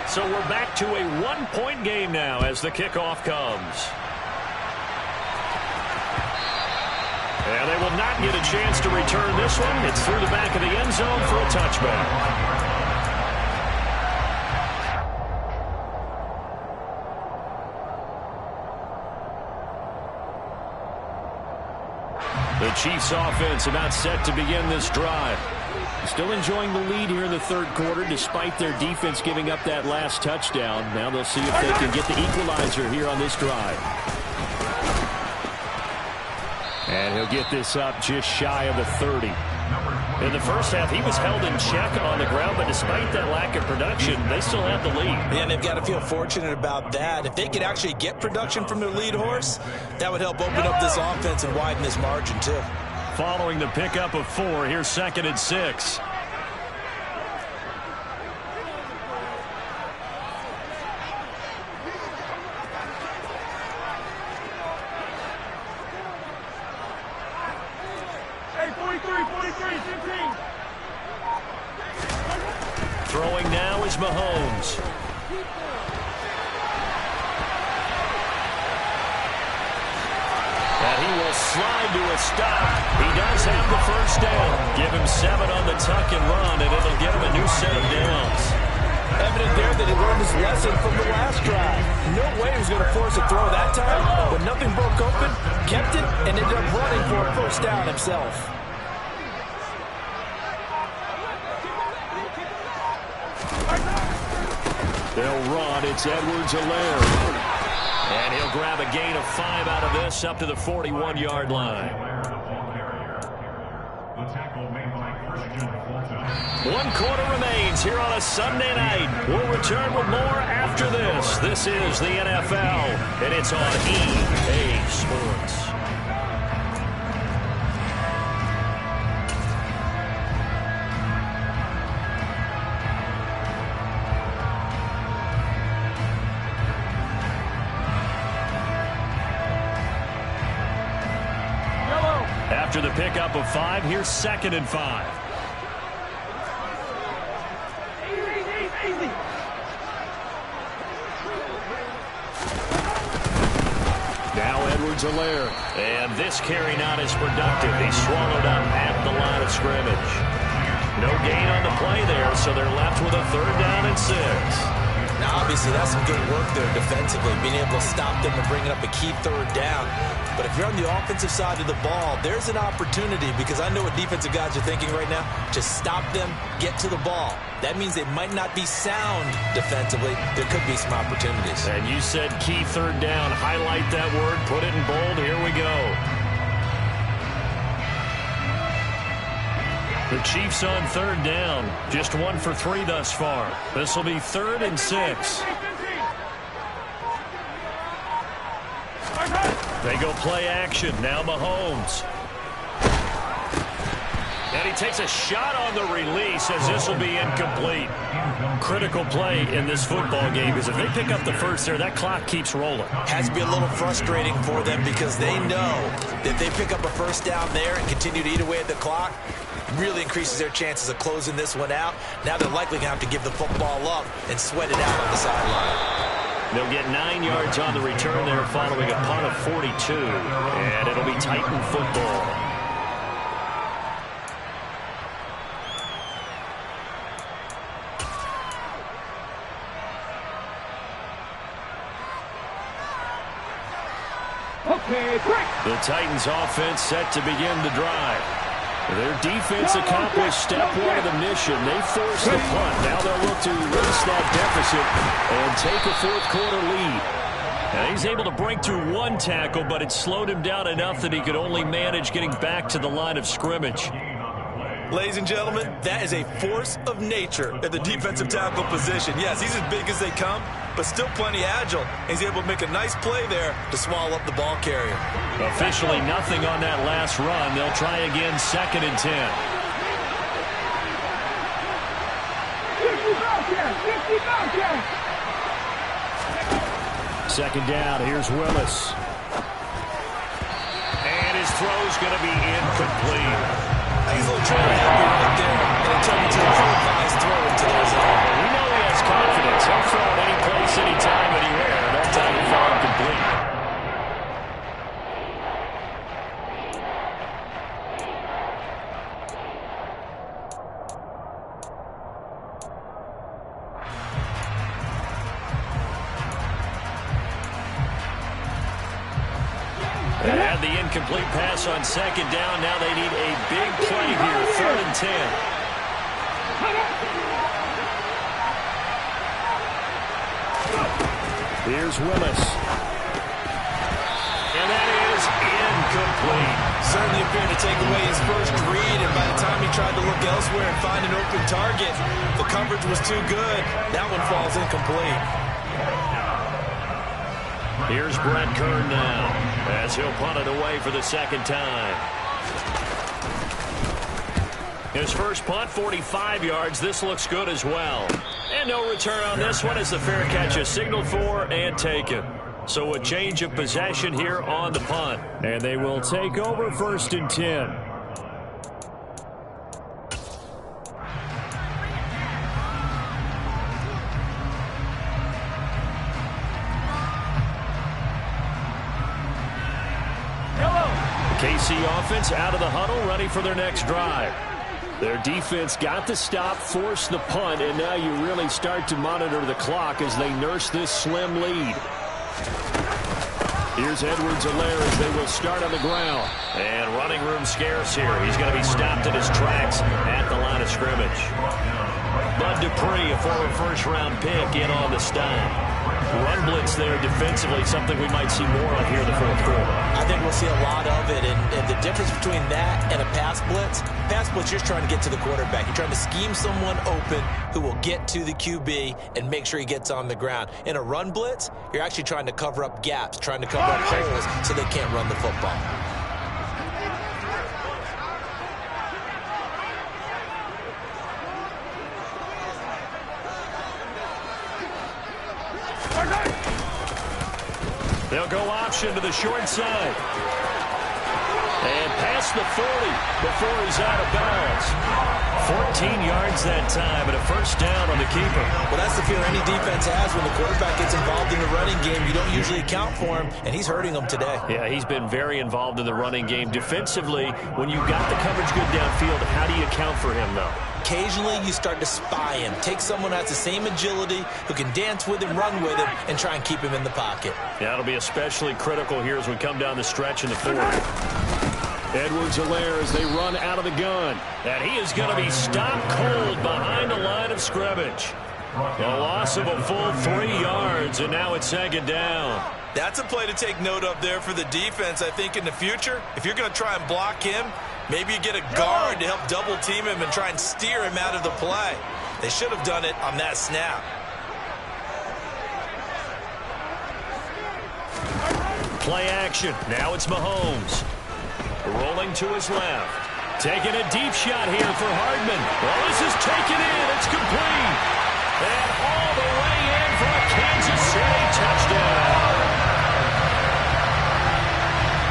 Speaker 2: So we're back to a 1-point game now as the kickoff comes. And they will not get a chance to return this one. It's through the back of the end zone for a touchback. The Chiefs offense about set to begin this drive.
Speaker 1: Still enjoying the lead here in the third quarter despite their defense giving up that last touchdown. Now they'll see if they can get the equalizer here on this drive. And he'll get this up just shy of the 30.
Speaker 2: In the first half, he was held in check on the ground, but despite that lack of production, they still have the lead.
Speaker 3: Yeah, and they've got to feel fortunate about that. If they could actually get production from their lead horse, that would help open up this offense and widen this margin, too.
Speaker 2: Following the pickup of 4, here's 2nd and 6. Throwing now is Mahomes. And he will slide to a stop. He does have the first down. Give him 7 on the tuck and run, and it'll get him a new set of downs.
Speaker 3: Evident there that he learned his lesson from the last drive. No way he was going to force a throw that time, but nothing broke open, kept it, and ended up running for a first down himself.
Speaker 1: They'll run. It's Edwards-Helaire.
Speaker 2: And he'll grab a gain of 5 out of this up to the 41-yard line. 1 quarter remains here on a Sunday night. We'll return with more after this. This is the NFL, and it's on EA Sports. After the pickup of 5, here's 2nd and 5.
Speaker 1: Now Edwards-Helaire.
Speaker 2: And this carry not as productive. He swallowed up at the line of scrimmage. No gain on the play there, so they're left with a 3rd down and 6.
Speaker 3: Now, obviously, that's some good work there defensively, being able to stop them and bringing up a key 3rd down. But if you're on the offensive side of the ball, there's an opportunity, because I know what defensive guys are thinking right now. Just stop them, get to the ball. That means they might not be sound defensively. There could be some opportunities.
Speaker 2: And you said key 3rd down. Highlight that word. Put it in bold. Here we go. The Chiefs on 3rd down. Just 1 for 3 thus far. This will be 3rd and 6. They go play action. Now Mahomes. And he takes a shot on the release as this will be incomplete. Critical play in this football game is if they pick up the first there, that clock keeps rolling.
Speaker 3: Has to be a little frustrating for them because they know that if they pick up a first down there and continue to eat away at the clock, really increases their chances of closing this one out. Now they're likely going to have to give the football up and sweat it out on the sideline.
Speaker 2: They'll get 9 yards on the return there following a punt of 42, and it'll be Titan football. The Titans offense set to begin the drive. Their defense accomplished step one of the mission. They forced the punt. Now they'll look to erase that deficit and take a fourth-quarter lead. And he's able to break through one tackle, but it slowed him down enough that he could only manage getting back to the line of scrimmage.
Speaker 3: Ladies and gentlemen, that is a force of nature at the defensive tackle position. Yes, he's as big as they come, but still plenty agile. He's able to make a nice play there to swallow up the ball carrier.
Speaker 2: Officially nothing on that last run. They'll try again, 2nd and 10. 2nd down, here's Willis. And his throw's going to be incomplete.
Speaker 3: He's a little trailer happy right there, and it turned into a full-size throw into their zone.
Speaker 2: We know he has confidence. He'll throw it any place, anytime, anywhere. That time he fell incomplete. They had the incomplete pass on 2nd down. Now they need a big play here, 3rd and 10. Here's Willis. And that is incomplete.
Speaker 3: Certainly appeared to take away his first read, and by the time he tried to look elsewhere and find an open target, the coverage was too good. That one falls incomplete.
Speaker 2: Here's Brett Kern now, as he'll punt it away for the 2nd time. His first punt, 45 yards. This looks good as well. And no return on this one as the fair catch is signaled for and taken. So a change of possession here on the punt. And they will take over 1st and 10. KC offense out of the huddle, ready for their next drive. Their defense got the stop, forced the punt, and now you really start to monitor the clock as they nurse this slim lead. Here's Edwards-Helaire as they will start on the ground. And running room scarce here. He's going to be stopped in his tracks at the line of scrimmage. Bud Dupree, a former first-round pick, in on the stop. Run blitz there defensively, something we might see more of here in the 4th quarter.
Speaker 3: I think we'll see a lot of it, and the difference between that and a pass blitz, you're trying to get to the quarterback. You're trying to scheme someone open who will get to the QB and make sure he gets on the ground. In a run blitz, you're actually trying to cover up gaps, trying to cover up holes so they can't run the football.
Speaker 2: They'll go option to the short side. And past the 40 before he's out of bounds. 14 yards that time and a first down on the keeper.
Speaker 3: Well, that's the fear any defense has when the quarterback gets involved in the running game. You don't usually account for him, and he's hurting them today.
Speaker 2: Yeah, he's been very involved in the running game. Defensively, when you've got the coverage good downfield, how do you account for him, though?
Speaker 3: Occasionally, you start to spy him. Take someone who has the same agility, who can dance with him, run with him, and try and keep him in the pocket.
Speaker 2: Yeah, it'll be especially critical here as we come down the stretch in the 4th. Edwards-Helaire as they run out of the gun. And he is going to be stopped cold behind the line of scrimmage. A loss of a full 3 yards, and now it's 2nd down.
Speaker 3: That's a play to take note of there for the defense. I think in the future, if you're going to try and block him, maybe you get a guard to help double team him and try and steer him out of the play. They should have done it on that snap.
Speaker 2: play action. Now it's Mahomes. Rolling to his left. Taking a deep shot here for Hardman. Well, this is taken in. It's complete. And all the way in for a Kansas City touchdown.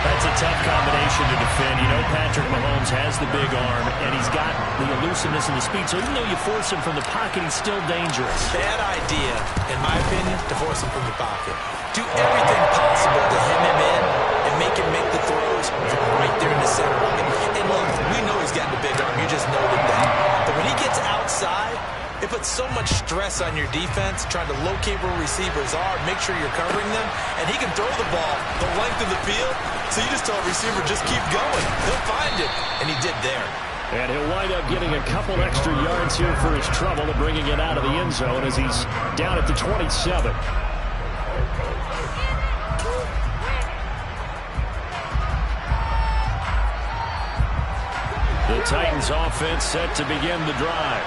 Speaker 2: That's a tough combination to defend. You know Patrick Mahomes has the big arm, and he's got the elusiveness and the speed. So even though you force him from the pocket, he's still dangerous.
Speaker 3: Bad idea, in my opinion, to force him from the pocket. Do everything possible to hem him in and make him make the throws from right there in the center line. And look, we know he's got the big arm. You just noted that. But when he gets outside, it puts so much stress on your defense trying to locate where receivers are, make sure you're covering them, and he can throw the ball the length of the field. So you just tell a receiver, just keep going. He'll find it, and he did there.
Speaker 1: And he'll wind up getting a couple extra yards here for his trouble and bringing it out of the end zone as he's down at the 27. The Titans offense set to begin the drive.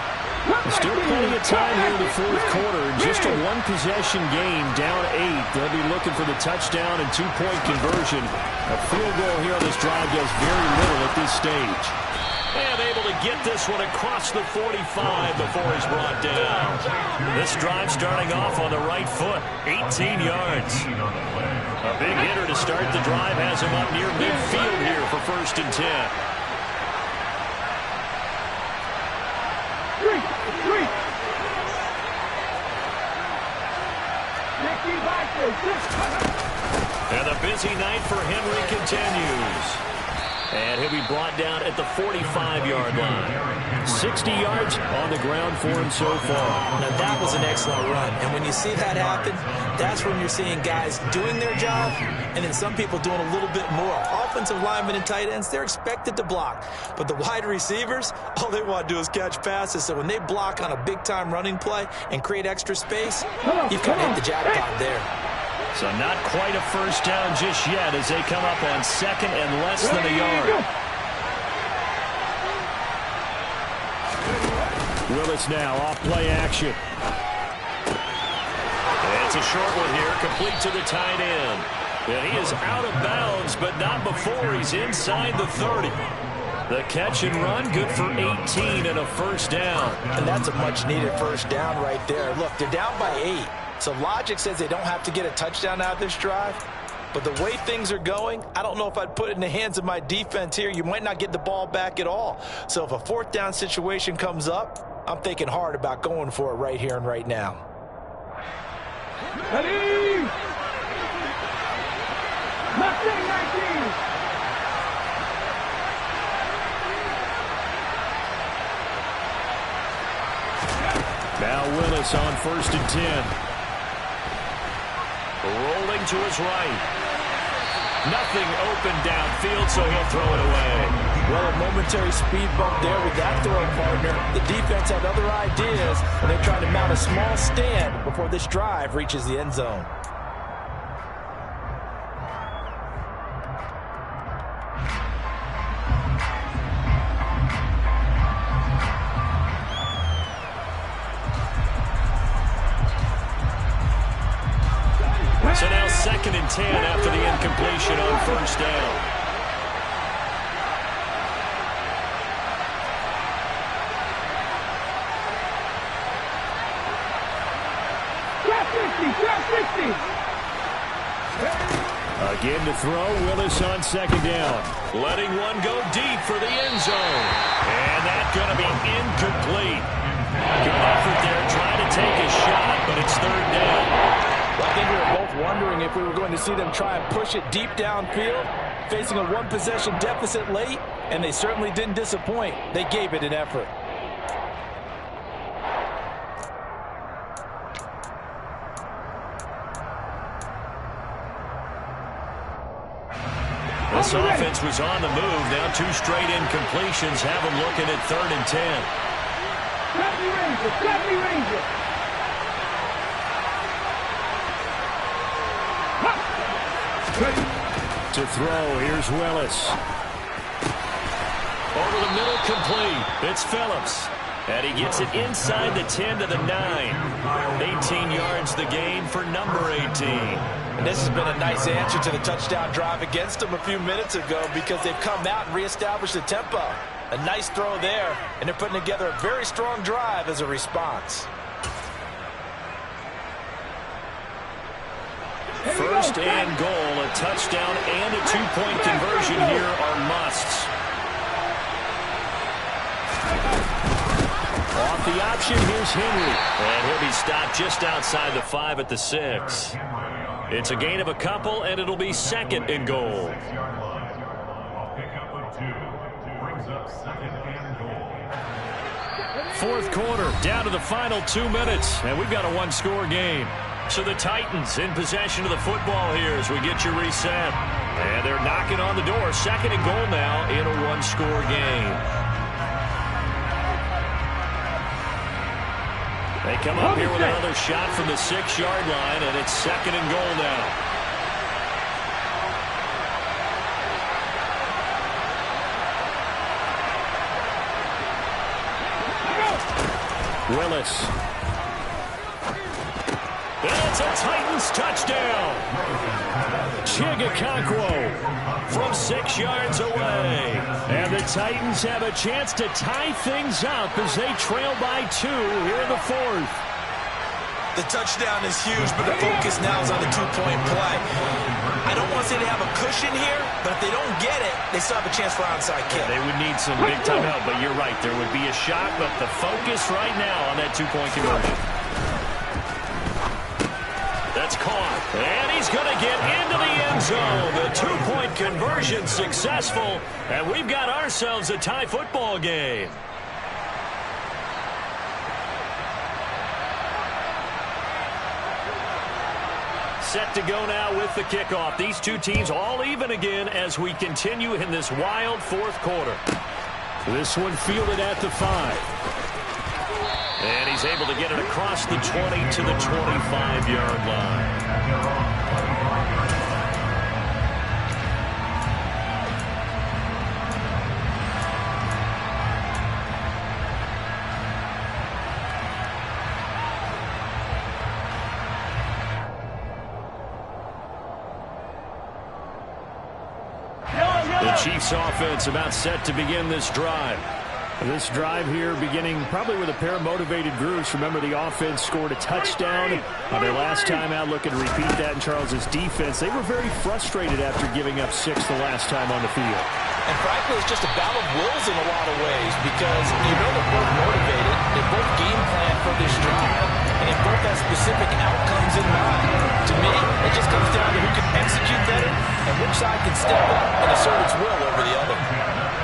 Speaker 1: Still plenty of time here in the fourth quarter. Just a one-possession game, down 8. They'll be looking for the touchdown and two-point conversion. A field goal here on this drive does very little at this stage.
Speaker 2: And able to get this one across the 45 before he's brought down. This drive starting off on the right foot, 18 yards. A big hitter to start the drive has him up near midfield here for 1st and 10. And the busy night for Henry continues. And he'll be brought down at the 45-yard line. 60 yards on the ground for him so far.
Speaker 3: Now, that was an excellent run. And when you see that happen, that's when you're seeing guys doing their job and then some people doing a little bit more. Offensive linemen and tight ends, they're expected to block. But the wide receivers, all they want to do is catch passes. So when they block on a big-time running play and create extra space, you've kind of hit the jackpot there.
Speaker 2: So not quite a first down just yet as they come up on 2nd and less than a yard.
Speaker 1: Willis now off play action.
Speaker 2: It's a short one here, complete to the tight end. And he is out of bounds, but not before he's inside the 30. The catch and run, good for 18 and a first down.
Speaker 3: And that's a much-needed first down right there. Look, they're down by 8. So logic says they don't have to get a touchdown out of this drive. But the way things are going, I don't know if I'd put it in the hands of my defense here. You might not get the ball back at all. So if a 4th down situation comes up, I'm thinking hard about going for it right here and right now.
Speaker 4: Ready? Mustang 19.
Speaker 1: Now Willis on 1st and 10.
Speaker 2: Rolling to his right. Nothing open downfield, so he'll throw it away.
Speaker 3: Well, a momentary speed bump there with that throwing partner. The defense had other ideas, and they're trying to mount a small stand before this drive reaches the end zone.
Speaker 2: So now 2nd and 10 after the incompletion on first down.
Speaker 1: Again to throw, Willis on 2nd down.
Speaker 2: Letting one go deep for the end zone. And that's going to be incomplete. Good effort there trying to take a shot, but it's 3rd down.
Speaker 3: I think we were both wondering if we were going to see them try and push it deep downfield, facing a one-possession deficit late, and they certainly didn't disappoint. They gave it an effort.
Speaker 2: This offense was on the move. Now 2 straight incompletions have them looking at 3rd and 10.
Speaker 4: Copy Ranger.
Speaker 1: To throw, here's Willis.
Speaker 2: Over the middle, complete. It's Phillips. And he gets it inside the 10 to the 9. 18 yards the gain for number 18.
Speaker 3: And this has been a nice answer to the touchdown drive against them a few minutes ago because they've come out and reestablished the tempo. A nice throw there, and they're putting together a very strong drive as a response.
Speaker 2: First and goal, a touchdown and a two-point conversion here are musts.
Speaker 1: Off the option, here's Henry.
Speaker 2: And he'll be stopped just outside the 5 at the 6. It's a gain of a couple, and it'll be second and goal.
Speaker 1: Fourth quarter, down to the final 2 minutes, and we've got a one-score game.
Speaker 2: So the Titans in possession of the football here as we get you reset. And they're knocking on the door. Second and goal now in a one-score game. They come up here with another shot from the 6-yard line, and it's second and goal now.
Speaker 1: Willis.
Speaker 2: It's a Titans touchdown.
Speaker 1: Chigakonkwo
Speaker 2: From 6 yards away.
Speaker 1: And the Titans have a chance to tie things up as they trail by 2 here in the fourth.
Speaker 3: The touchdown is huge, but the focus now is on the two-point play. I don't want to say they have a cushion here, but if they don't get it, they still have a chance for onside kick.
Speaker 2: They would need some big-time help, but you're right. There would be a shot, but the focus right now on that two-point conversion. That's caught, and he's going to get into the end zone. The two-point conversion successful, and we've got ourselves a tie football game. Set to go now with the kickoff. These two teams all even again as we continue in this wild fourth quarter.
Speaker 1: This one fielded at the 5.
Speaker 2: And he's able to get it across the 20 to the 25-yard line. The Chiefs offense about set to begin this drive.
Speaker 1: This drive here beginning probably with a pair of motivated groups. Remember, the offense scored a touchdown on their last time out. Looking to repeat that in Charles's defense. They were very frustrated after giving up 6 the last time on the field.
Speaker 3: And frankly, it's just a battle of wills in a lot of ways because you know they're both motivated. They both game plan for this drive, and they both have specific outcomes in mind. To me, it just comes down to who can execute better and which side can step up and assert its will over the other.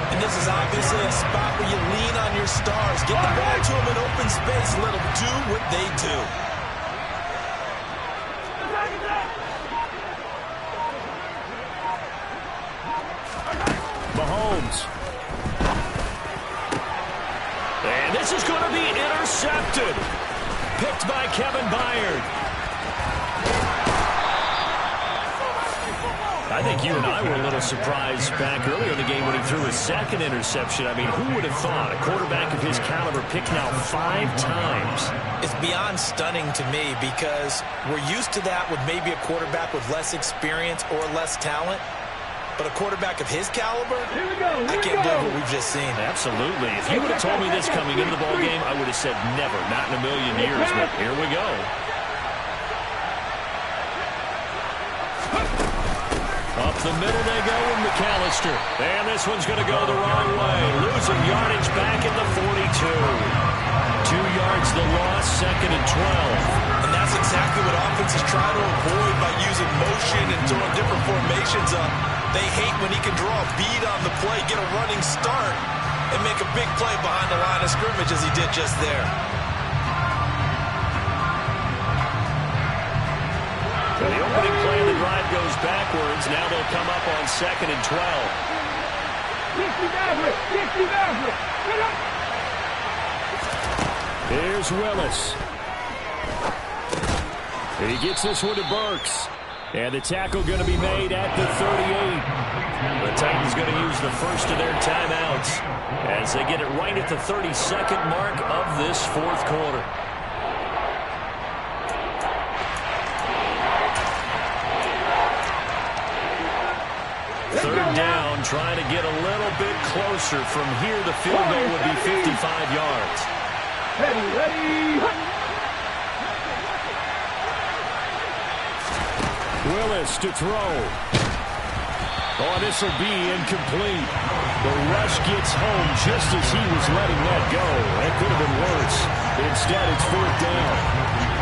Speaker 3: And this is obviously a spot where you lean on your stars. Get the ball to them in open space. Let them do what they do.
Speaker 1: Mahomes.
Speaker 2: And this is going to be intercepted. Picked by Kevin Byard. I think you and I were a little surprised back earlier in the game when he threw his second interception. I mean, who would have thought a quarterback of his caliber picked out 5 times?
Speaker 3: It's beyond stunning to me because we're used to that with maybe a quarterback with less experience or less talent. But a quarterback of his caliber, I can't believe what we've just seen.
Speaker 2: Absolutely. If you would have told me this coming into the ballgame, I would have said never, not in a million years. But here we go. Up the middle they go with McAllister. And this one's going to go the wrong way. Losing yardage back at the 42. 2 yards the loss, second and 12.
Speaker 3: And that's exactly what offenses try to avoid by using motion and throwing different formations up. They hate when he can draw a bead on the play, get a running start, and make a big play behind the line of scrimmage as he did just there.
Speaker 2: So the opening play of the drive goes backwards. Now they'll come up on second and 12.
Speaker 1: Here's Willis. He gets this one to Burks. And the tackle going to be made at the 38.
Speaker 2: The Titans going to use the first of their timeouts as they get it right at the 32nd mark of this fourth quarter. Third down, trying to get a little bit closer. From here, the field goal would be 55 yards.
Speaker 4: Ready.
Speaker 1: Willis to throw. Oh, this will be incomplete. The rush gets home just as he was letting that go. That could have been worse. Instead, it's fourth down.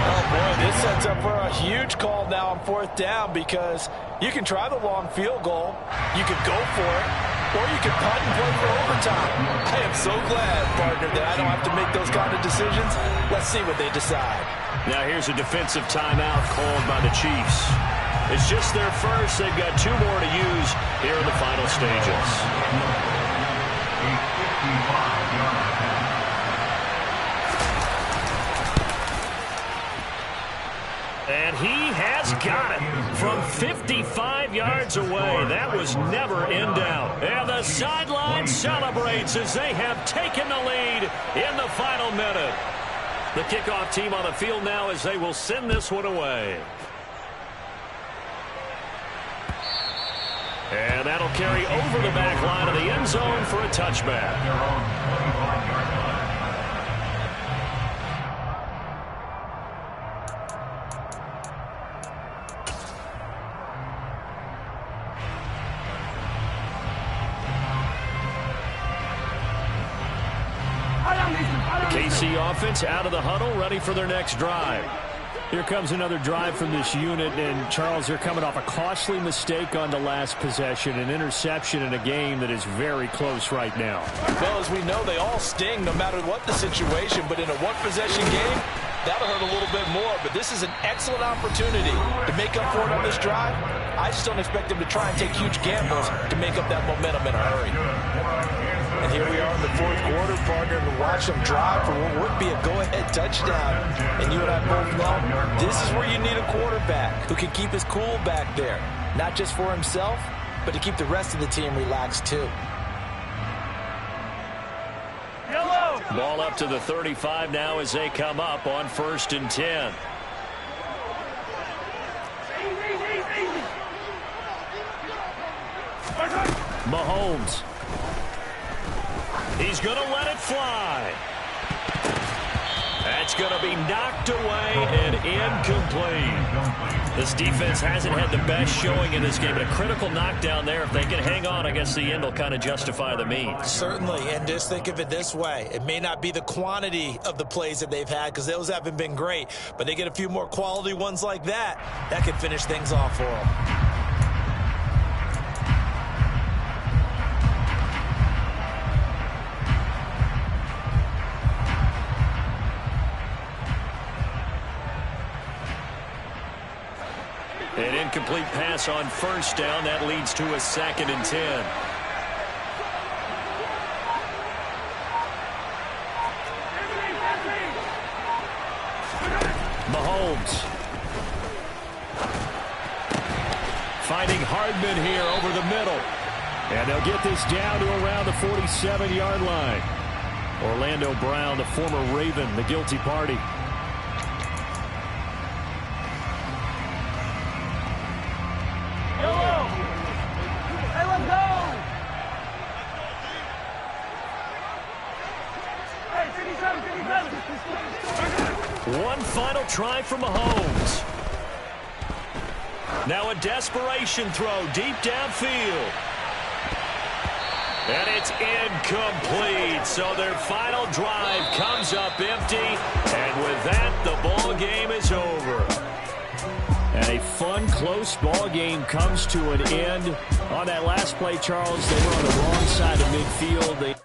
Speaker 3: Oh, boy, this sets up for a huge call now on fourth down because you can try the long field goal, you could go for it, or you can punt and play for overtime. I am so glad, partner, that I don't have to make those kind of decisions. Let's see what they decide.
Speaker 2: Now here's a defensive timeout called by the Chiefs. It's just their first. They've got 2 more to use here in the final stages. And he has got it from 55 yards away. That was never in doubt. And the sideline celebrates as they have taken the lead in the final minute. The kickoff team on the field now as they will send this one away. And that'll carry over the back line of the end zone for a touchback. KC offense out of the huddle, ready for their next drive.
Speaker 1: Here comes another drive from this unit, and Charles, they're coming off a costly mistake on the last possession, an interception in a game that is very close right now.
Speaker 3: Well, as we know, they all sting no matter what the situation, but in a one-possession game, that'll hurt a little bit more, but this is an excellent opportunity to make up for it on this drive. I just don't expect them to try and take huge gambles to make up that momentum in a hurry. And here we are in the fourth quarter, partner, to watch them drive for what would be a go-ahead touchdown. And you and I both know this is where you need a quarterback who can keep his cool back there, not just for himself, but to keep the rest of the team relaxed too.
Speaker 2: Ball up to the 35 now as they come up on 1st and 10.
Speaker 1: Mahomes.
Speaker 2: He's going to let it fly. That's going to be knocked away and incomplete. This defense hasn't had the best showing in this game, but a critical knockdown there. If they can hang on, I guess the end will kind of justify the means.
Speaker 3: Certainly, and just think of it this way. It may not be the quantity of the plays that they've had because those haven't been great, but they get a few more quality ones like that. That can finish things off for them.
Speaker 2: An incomplete pass on 1st down. That leads to a 2nd and 10.
Speaker 1: Mahomes. Finding Hardman here over the middle. And they'll get this down to around the 47-yard line. Orlando Brown, the former Raven, the guilty party.
Speaker 2: One final try for Mahomes. Now a desperation throw deep downfield. And it's incomplete. So their final drive comes up empty. And with that, the ball game is over.
Speaker 1: And a fun, close ball game comes to an end. On that last play, Charles, they were on the wrong side of midfield.